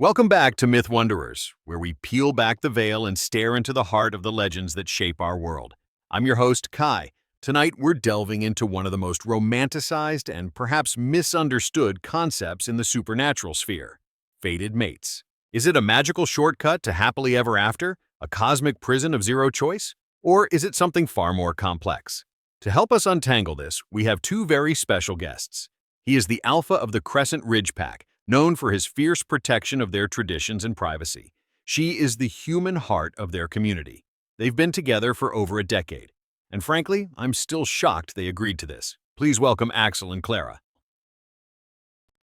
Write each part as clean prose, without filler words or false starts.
Welcome back to Myth Wanderers, where we peel back the veil and stare into the heart of the legends that shape our world. I'm your host, Kai. Tonight, we're delving into one of the most romanticized and perhaps misunderstood concepts in the supernatural sphere: fated mates. Is it a magical shortcut to happily ever after, a cosmic prison of zero choice? Or is it something far more complex? To help us untangle this, we have two very special guests. He is the alpha of the Crescent Ridge pack, known for his fierce protection of their traditions and privacy. She is the human heart of their community. They've been together for over a decade. And frankly, I'm still shocked they agreed to this. Please welcome Axel and Clara.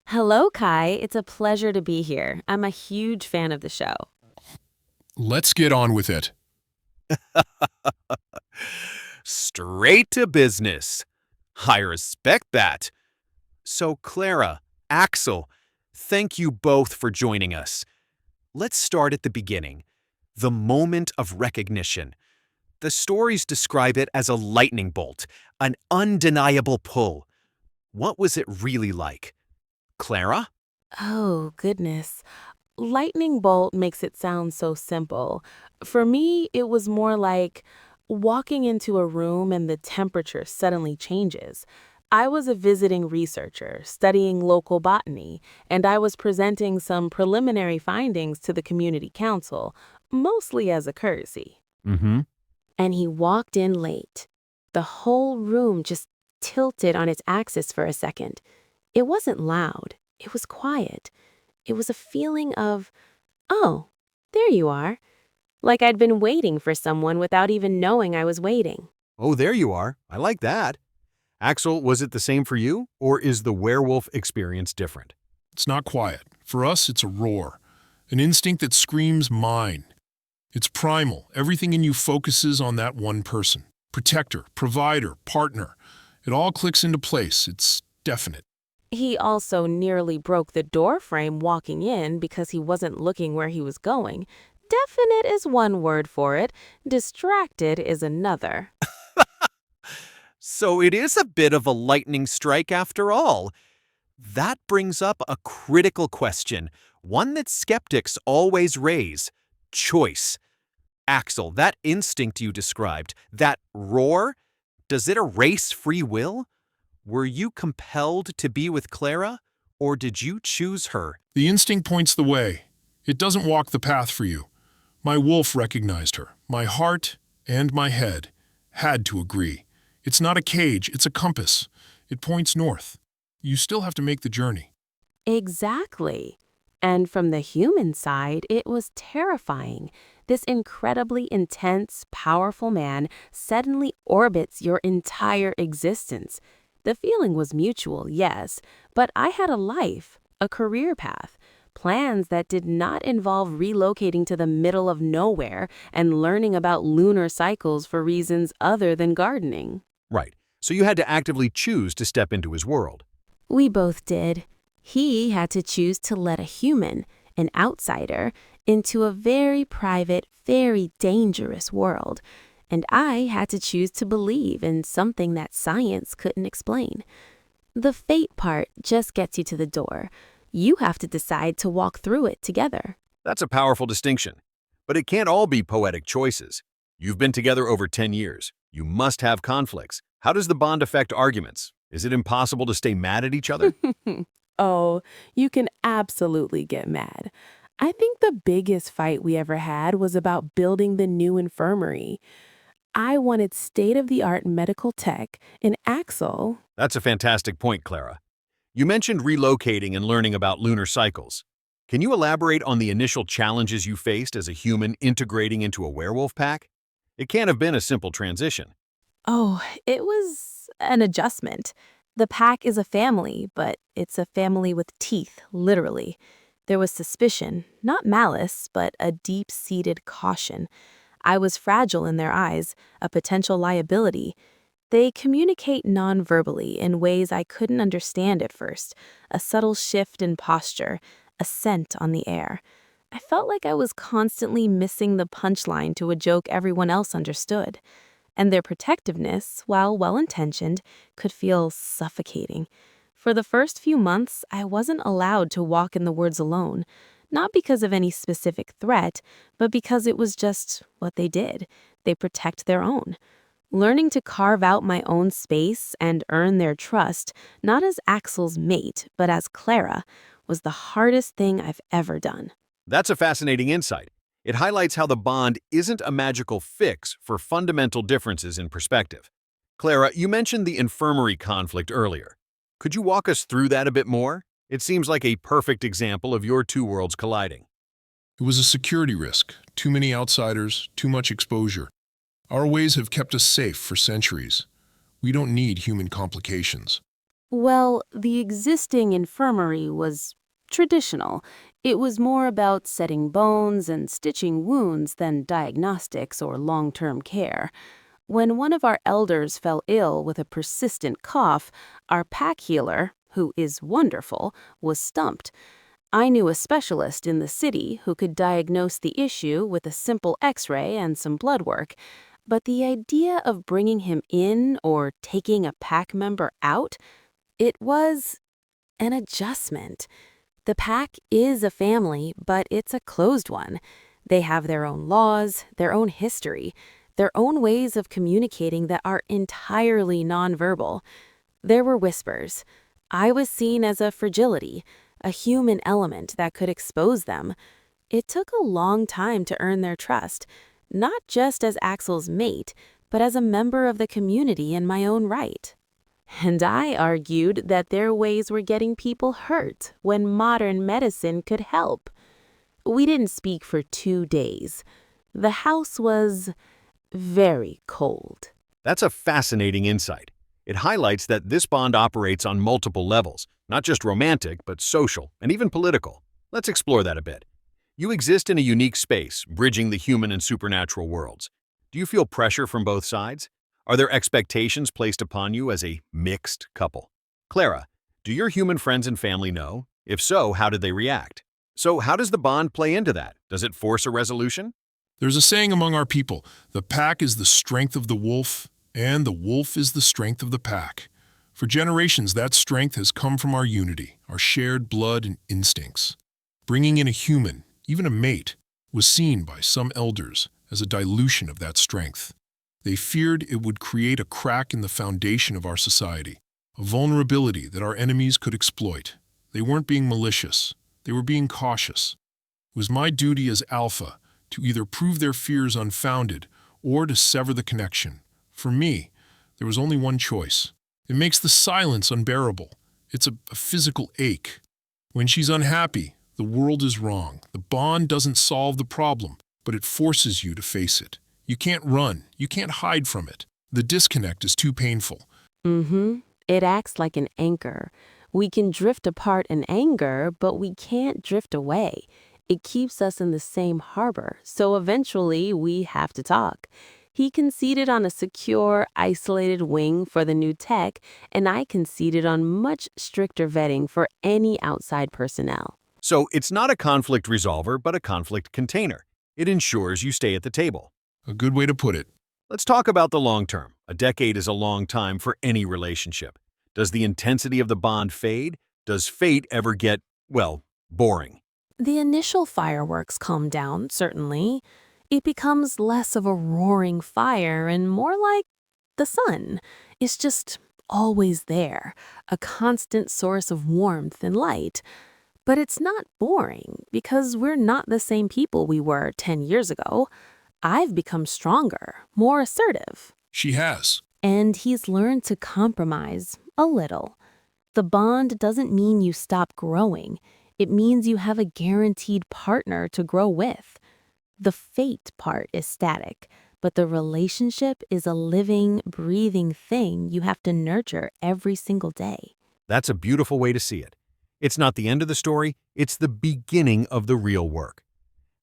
Hello, Kai. It's a pleasure to be here. I'm a huge fan of the show. Let's get on with it. Straight to business. I respect that. So, Clara, Axel, thank you both for joining us. Let's start at the beginning. The moment of recognition. The stories describe it as a lightning bolt, an undeniable pull. What was it really like? Clara? Oh, goodness. Lightning bolt makes it sound so simple. For me, it was more like walking into a room and the temperature suddenly changes. I was a visiting researcher studying local botany, and I was presenting some preliminary findings to the community council, mostly as a courtesy. Mm-hmm. And he walked in late. The whole room just tilted on its axis for a second. It wasn't loud. It was quiet. It was a feeling of, oh, there you are. Like I'd been waiting for someone without even knowing I was waiting. Oh, there you are. I like that. Axel, was it the same for you, or is the werewolf experience different? It's not quiet. For us, it's a roar. An instinct that screams mine. It's primal. Everything in you focuses on that one person. Protector, provider, partner. It all clicks into place. It's definite. He also nearly broke the door frame walking in because he wasn't looking where he was going. Definite is one word for it. Distracted is another. So it is a bit of a lightning strike after all. That brings up a critical question, one that skeptics always raise: choice. Axel, that instinct you described, that roar, does it erase free will? Were you compelled to be with Clara, or did you choose her? The instinct points the way. It doesn't walk the path for you. My wolf recognized her. My heart and my head had to agree. It's not a cage, it's a compass. It points north. You still have to make the journey. Exactly. And from the human side, it was terrifying. This incredibly intense, powerful man suddenly orbits your entire existence. The feeling was mutual, yes, but I had a life, a career path, plans that did not involve relocating to the middle of nowhere and learning about lunar cycles for reasons other than gardening. Right, so you had to actively choose to step into his world. We both did. He had to choose to let a human, an outsider, into a very private, very dangerous world. And I had to choose to believe in something that science couldn't explain. The fate part just gets you to the door. You have to decide to walk through it together. That's a powerful distinction. But it can't all be poetic choices. You've been together over 10 years. You must have conflicts. How does the bond affect arguments? Is it impossible to stay mad at each other? Oh, you can absolutely get mad. I think the biggest fight we ever had was about building the new infirmary. I wanted state-of-the-art medical tech, and Axel... That's a fantastic point, Clara. You mentioned relocating and learning about lunar cycles. Can you elaborate on the initial challenges you faced as a human integrating into a werewolf pack? It can't have been a simple transition. Oh, it was an adjustment. The pack is a family, but it's a family with teeth, literally. There was suspicion, not malice, but a deep-seated caution. I was fragile in their eyes, a potential liability. They communicate non-verbally in ways I couldn't understand at first, a subtle shift in posture, a scent on the air. I felt like I was constantly missing the punchline to a joke everyone else understood. And their protectiveness, while well-intentioned, could feel suffocating. For the first few months, I wasn't allowed to walk in the woods alone. not because of any specific threat, but because it was just what they did. They protect their own. Learning to carve out my own space and earn their trust, not as Axel's mate, but as Clara, was the hardest thing I've ever done. That's a fascinating insight. It highlights how the bond isn't a magical fix for fundamental differences in perspective. Clara, you mentioned the infirmary conflict earlier. Could you walk us through that a bit more? It seems like a perfect example of your two worlds colliding. It was a security risk. Too many outsiders, too much exposure. Our ways have kept us safe for centuries. We don't need human complications. Well, the existing infirmary was traditional. It was more about setting bones and stitching wounds than diagnostics or long-term care. When one of our elders fell ill with a persistent cough, our pack healer, who is wonderful, was stumped. I knew a specialist in the city who could diagnose the issue with a simple x-ray and some blood work. But the idea of bringing him in or taking a pack member out, it was an adjustment. The pack is a family, but it's a closed one. They have their own laws, their own history, their own ways of communicating that are entirely nonverbal. There were whispers. I was seen as a fragility, a human element that could expose them. It took a long time to earn their trust, not just as Axel's mate, but as a member of the community in my own right. And I argued that their ways were getting people hurt when modern medicine could help. We didn't speak for 2 days. The house was very cold. That's a fascinating insight. It highlights that this bond operates on multiple levels, not just romantic, but social and even political. Let's explore that a bit. You exist in a unique space, bridging the human and supernatural worlds. Do you feel pressure from both sides? Are there expectations placed upon you as a mixed couple? Clara, do your human friends and family know? If so, how did they react? So how does the bond play into that? Does it force a resolution? There's a saying among our people, the pack is the strength of the wolf, and the wolf is the strength of the pack. For generations, that strength has come from our unity, our shared blood and instincts. Bringing in a human, even a mate, was seen by some elders as a dilution of that strength. They feared it would create a crack in the foundation of our society, a vulnerability that our enemies could exploit. They weren't being malicious. They were being cautious. It was my duty as alpha to either prove their fears unfounded or to sever the connection. For me, there was only one choice. It makes the silence unbearable. It's a physical ache. When she's unhappy, the world is wrong. The bond doesn't solve the problem, but it forces you to face it. You can't run. You can't hide from it. The disconnect is too painful. It acts like an anchor. We can drift apart in anger, but we can't drift away. It keeps us in the same harbor, so eventually we have to talk. He conceded on a secure, isolated wing for the new tech, and I conceded on much stricter vetting for any outside personnel. So it's not a conflict resolver, but a conflict container. It ensures you stay at the table. A good way to put it. Let's talk about the long term. A decade is a long time for any relationship. Does the intensity of the bond fade? Does fate ever get, well, boring? The initial fireworks calm down, certainly. It becomes less of a roaring fire and more like the sun. It's just always there, a constant source of warmth and light. But it's not boring because we're not the same people we were 10 years ago. I've become stronger, more assertive. She has. And he's learned to compromise a little. The bond doesn't mean you stop growing. It means you have a guaranteed partner to grow with. The fate part is static, but the relationship is a living, breathing thing you have to nurture every single day. That's a beautiful way to see it. It's not the end of the story, it's the beginning of the real work.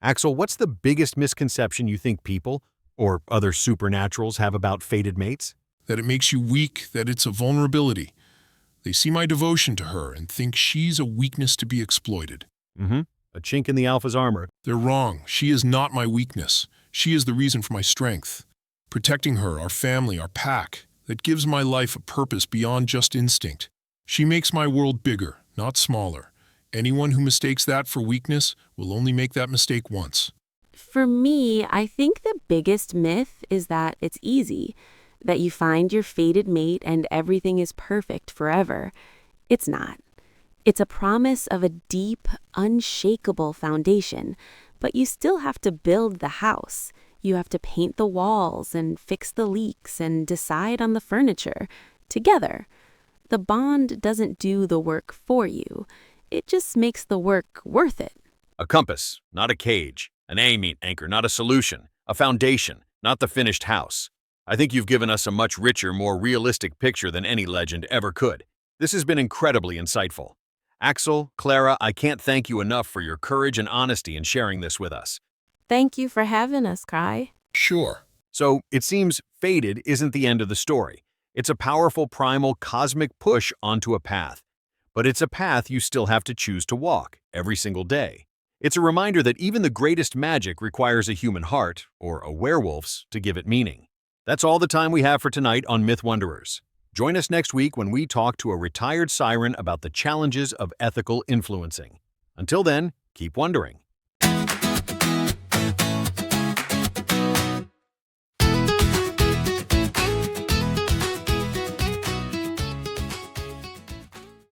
Axel, what's the biggest misconception you think people, or other supernaturals, have about fated mates? That it makes you weak, that it's a vulnerability. They see my devotion to her and think she's a weakness to be exploited. A chink in the alpha's armor. They're wrong. She is not my weakness. She is the reason for my strength. Protecting her, our family, our pack, that gives my life a purpose beyond just instinct. She makes my world bigger, not smaller. Anyone who mistakes that for weakness will only make that mistake once. For me, I think the biggest myth is that it's easy, that you find your fated mate and everything is perfect forever. It's not. It's a promise of a deep, unshakable foundation, but you still have to build the house. You have to paint the walls and fix the leaks and decide on the furniture together. The bond doesn't do the work for you. It just makes the work worth it. A compass, not a cage. An aim anchor, not a solution. A foundation, not the finished house. I think you've given us a much richer, more realistic picture than any legend ever could. This has been incredibly insightful. Axel, Clara, I can't thank you enough for your courage and honesty in sharing this with us. Thank you for having us, Kai. Sure. So, it seems fated isn't the end of the story. It's a powerful primal cosmic push onto a path. But it's a path you still have to choose to walk every single day. It's a reminder that even the greatest magic requires a human heart, or a werewolf's, to give it meaning. That's all the time we have for tonight on Myth Wanderers. Join us next week when we talk to a retired siren about the challenges of ethical influencing. Until then, keep wondering.